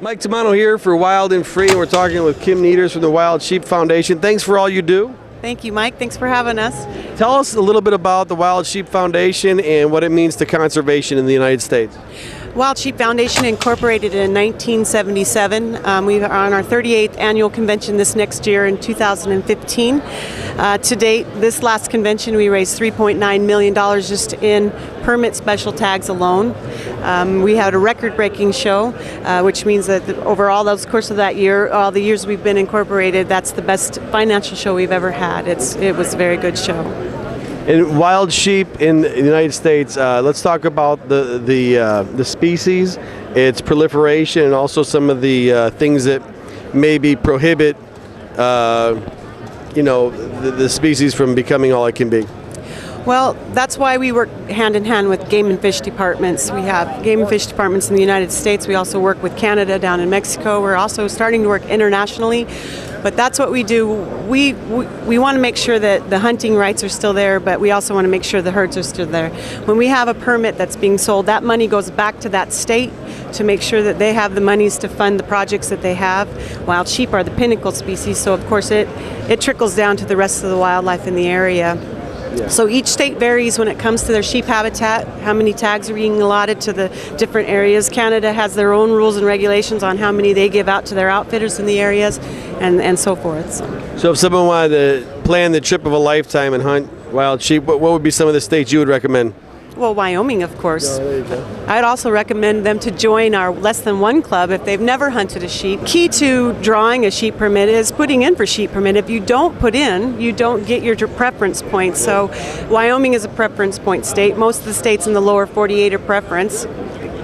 Mike Tamano here for Wild and Free, and we're talking with Kim Nieters from the Wild Sheep Foundation. Thanks for all you do. Thank you, Mike. Thanks for having us. Tell us a little bit about the Wild Sheep Foundation and what it means to conservation in the United States. Wild Sheep Foundation incorporated in 1977. We are on our 38th annual convention this next year in 2015. To date, this last convention, we raised $3.9 million just in permit special tags alone. We had a record-breaking show, which means that over all the course of that year, all the years we've been incorporated, that's the best financial show we've ever had. It was a very good show. In wild sheep in the United States, let's talk about the species, its proliferation, and also some of the things that maybe prohibit, the species from becoming all it can be. Well, that's why we work hand in hand with game and fish departments. We have game and fish departments in the United States. We also work with Canada down in Mexico. We're also starting to work internationally. But that's what we do. We want to make sure that the hunting rights are still there, but we also want to make sure the herds are still there. When we have a permit that's being sold, that money goes back to that state to make sure that they have the monies to fund the projects that they have. Wild sheep are the pinnacle species, so of course it trickles down to the rest of the wildlife in the area. Yeah. So each state varies when it comes to their sheep habitat, how many tags are being allotted to the different areas. Canada has their own rules and regulations on how many they give out to their outfitters in the areas, and so forth. So if someone wanted to plan the trip of a lifetime and hunt wild sheep, what would be some of the states you would recommend? Well, Wyoming, of course. Oh, there you go. I'd also recommend them to join our Less Than One Club if they've never hunted a sheep. Key to drawing a sheep permit is putting in for sheep permit. If you don't put in, you don't get your preference points. So Wyoming is a preference point state. Most of the states in the lower 48 are preference.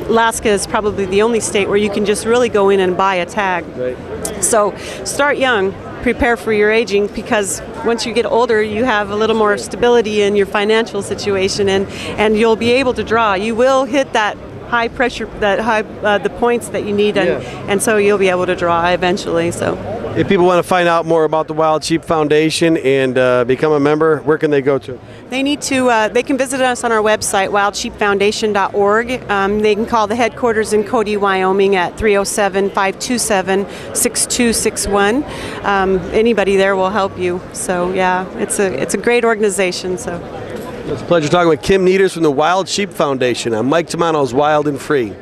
Alaska is probably the only state where you can just really go in and buy a tag. Right. So start young. Prepare for your aging, because once you get older you have a little more stability in your financial situation, and you'll be able to draw. You will hit that high pressure, the points that you need, and so you'll be able to draw eventually. So if people want to find out more about the Wild Sheep Foundation and become a member, where can they go to? They need to. They can visit us on our website, wildsheepfoundation.org. They can call the headquarters in Cody, Wyoming at 307-527-6261. Anybody there will help you. So yeah, it's a great organization. So it's a pleasure talking with Kim Nieters from the Wild Sheep Foundation. I'm Mike Tamano's Wild and Free.